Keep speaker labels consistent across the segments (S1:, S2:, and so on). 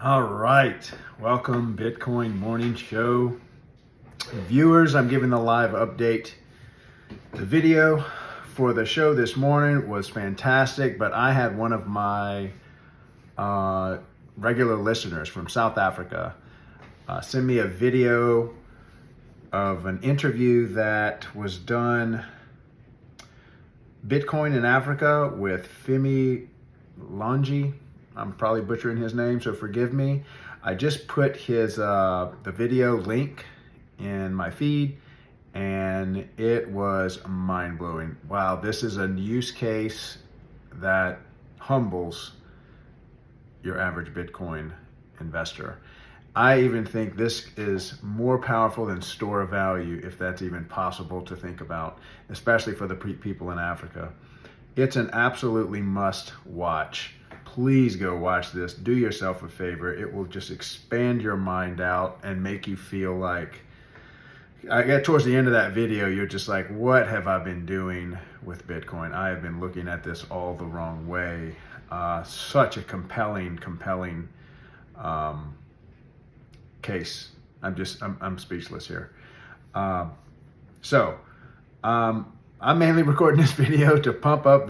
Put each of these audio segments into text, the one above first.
S1: All right, welcome Bitcoin Morning Show viewers. I'm giving the live update. The video for the show this morning was fantastic, but I had one of my regular listeners from South Africa send me a video of an interview that was done Bitcoin in Africa with Femi Longi. I'm probably butchering his name, so forgive me. I just put his the video link in my feed, and it was mind-blowing. Wow, this is a use case that humbles your average Bitcoin investor. I even think this is more powerful than store of value, if that's even possible to think about, especially for the people in Africa. It's an absolutely must watch. Please go watch this. Do yourself a favor. It will just expand your mind out and make you feel like, I get towards the end of that video, you're just like, what have I been doing with Bitcoin? I have been looking at this all the wrong way. Such a compelling case. I'm speechless here. I'm mainly recording this video to pump up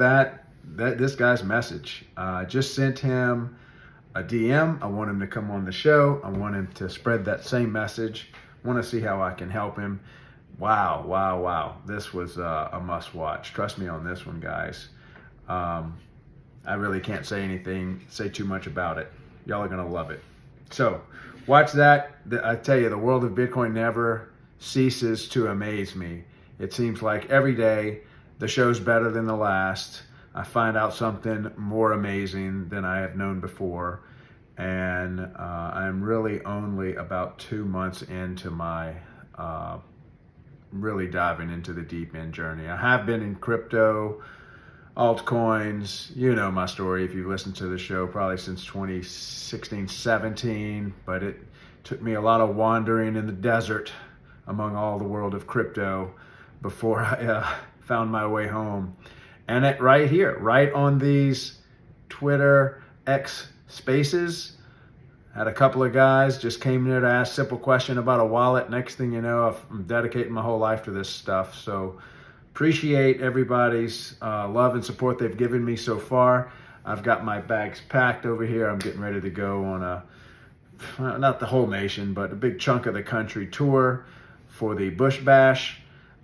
S1: this guy's message. I just sent him a DM. I want him to come on the show. I want him to spread that same message. I want to see how I can help him. Wow. This was a must watch. Trust me on this one, guys. I really can't say too much about it. Y'all are going to love it. So watch that. I tell you, the world of Bitcoin never ceases to amaze me. It seems like every day the show's better than the last. I find out something more amazing than I have known before. And I'm really only about 2 months into my really diving into the deep end journey. I have been in crypto, altcoins, you know my story if you listened to the show, probably since 2016, 17, but it took me a lot of wandering in the desert among all the world of crypto before I found my way home. And right here, right on these Twitter X spaces, had a couple of guys just came in there to ask a simple question about a wallet. Next thing you know, I'm dedicating my whole life to this stuff. So appreciate everybody's love and support they've given me so far. I've got my bags packed over here. I'm getting ready to go on not the whole nation, but a big chunk of the country tour for the Bush Bash.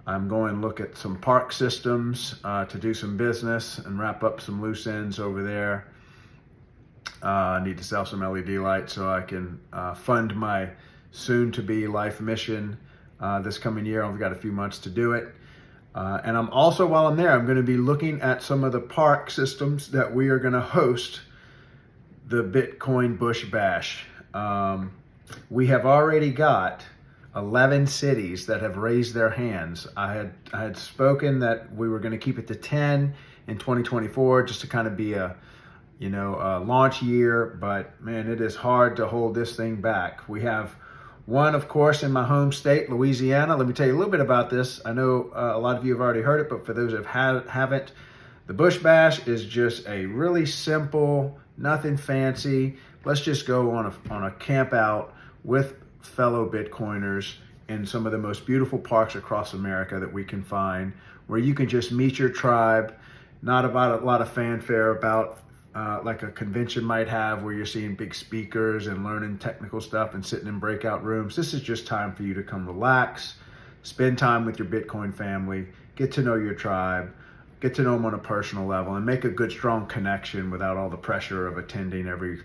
S1: I'm going to look at some park systems to do some business and wrap up some loose ends over there. I need to sell some LED lights so I can fund my soon-to-be life mission this coming year. I've got a few months to do it. And I'm also, while I'm there, I'm going to be looking at some of the park systems that we are going to host the Bitcoin Bush Bash. We have already got 11 cities that have raised their hands. I had spoken that we were going to keep it to 10 in 2024 just to kind of be a launch year, but man, it is hard to hold this thing back. We have one, of course, in my home state, Louisiana. Let me tell you a little bit about this. I know a lot of you have already heard it, but for those that haven't, the Bush Bash is just a really simple, nothing fancy. Let's just go on a camp out with fellow Bitcoiners in some of the most beautiful parks across America that we can find, where you can just meet your tribe, not about a lot of fanfare, about like a convention might have where you're seeing big speakers and learning technical stuff and sitting in breakout rooms. This is just time for you to come relax, spend time with your Bitcoin family, get to know your tribe, get to know them on a personal level, and make a good, strong connection without all the pressure of attending every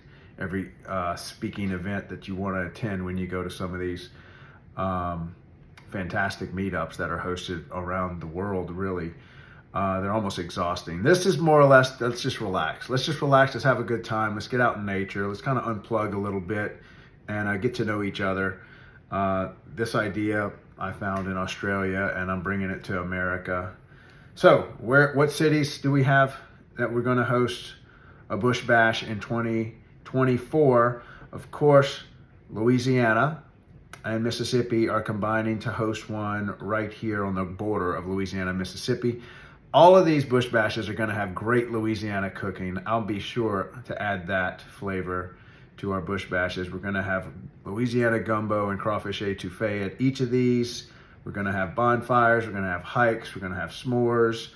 S1: speaking event that you want to attend when you go to some of these fantastic meetups that are hosted around the world, really. They're almost exhausting. This is more or less, let's just relax. Let's have a good time. Let's get out in nature. Let's kind of unplug a little bit and get to know each other. This idea I found in Australia, and I'm bringing it to America. So what cities do we have that we're going to host a Bush Bash in 2024? Of course, Louisiana and Mississippi are combining to host one right here on the border of Louisiana and Mississippi. All of these Bush Bashes are going to have great Louisiana cooking. I'll be sure to add that flavor to our bush bashes. We're going to have Louisiana gumbo and crawfish etouffee at each of these. We're going to have bonfires. We're going to have hikes. We're going to have s'mores.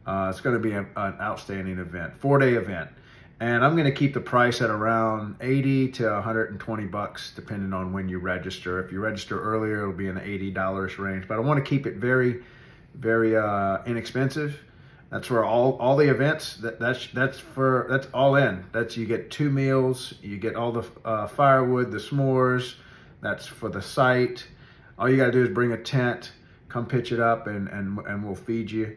S1: It's going to be an outstanding event, 4-day event. And I'm going to keep the price at around 80 to 120 bucks, depending on when you register. If you register earlier, it'll be in the $80 range. But I want to keep it very, very inexpensive. That's for all the events. That's all in. You get 2 meals. You get all the firewood, the s'mores. That's for the site. All you got to do is bring a tent, come pitch it up, and we'll feed you,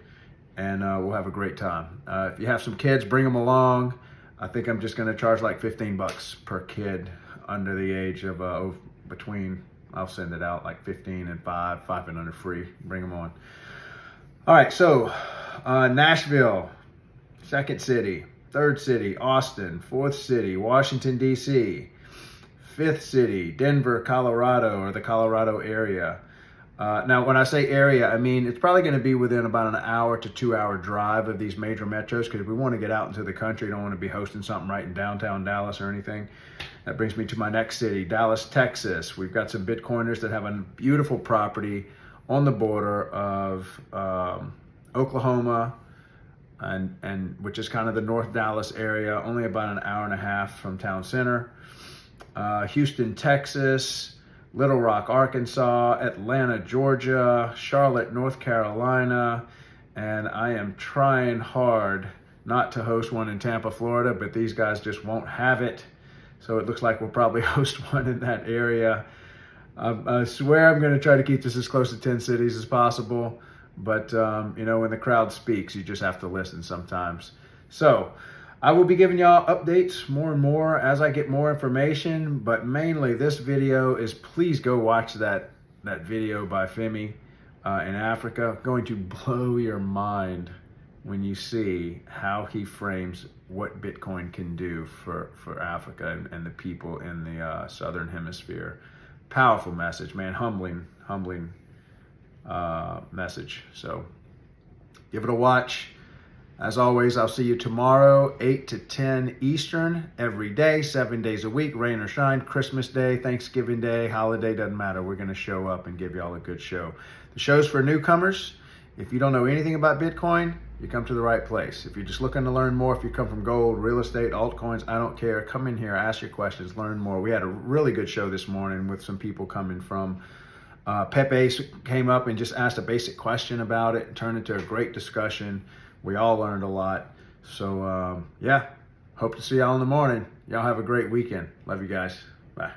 S1: and we'll have a great time. If you have some kids, bring them along. I think I'm just going to charge like 15 bucks per kid under the age of I'll send it out like 15 and 5 and under free. Bring them on. All right, so Nashville, second city, third city, Austin, fourth city, Washington, D.C., fifth city, Denver, Colorado, or the Colorado area. Now, when I say area, I mean it's probably going to be within about an hour to 2 hour drive of these major metros, because if we want to get out into the country, don't want to be hosting something right in downtown Dallas or anything. That brings me to my next city, Dallas, Texas. We've got some Bitcoiners that have a beautiful property on the border of Oklahoma, and which is kind of the North Dallas area, only about an hour and a half from town center. Houston, Texas, Little Rock, Arkansas, Atlanta, Georgia, Charlotte, North Carolina, and I am trying hard not to host one in Tampa, Florida, but these guys just won't have it. So it looks like we'll probably host one in that area. I swear I'm going to try to keep this as close to 10 cities as possible, but when the crowd speaks, you just have to listen sometimes. So I will be giving y'all updates more and more as I get more information, but mainly this video is, please go watch that video by Femi in Africa. Going to blow your mind when you see how he frames what Bitcoin can do for Africa and the people in the Southern Hemisphere. Powerful message, man. Humbling message. So give it a watch. As always, I'll see you tomorrow, 8 to 10 Eastern, every day, 7 days a week, rain or shine, Christmas Day, Thanksgiving Day, holiday, doesn't matter. We're going to show up and give y'all a good show. The show's for newcomers. If you don't know anything about Bitcoin, you come to the right place. If you're just looking to learn more, if you come from gold, real estate, altcoins, I don't care. Come in here, ask your questions, learn more. We had a really good show this morning with some people coming from Pepe came up and just asked a basic question about it and turned into a great discussion. We all learned a lot. So, hope to see y'all in the morning. Y'all have a great weekend. Love you guys. Bye.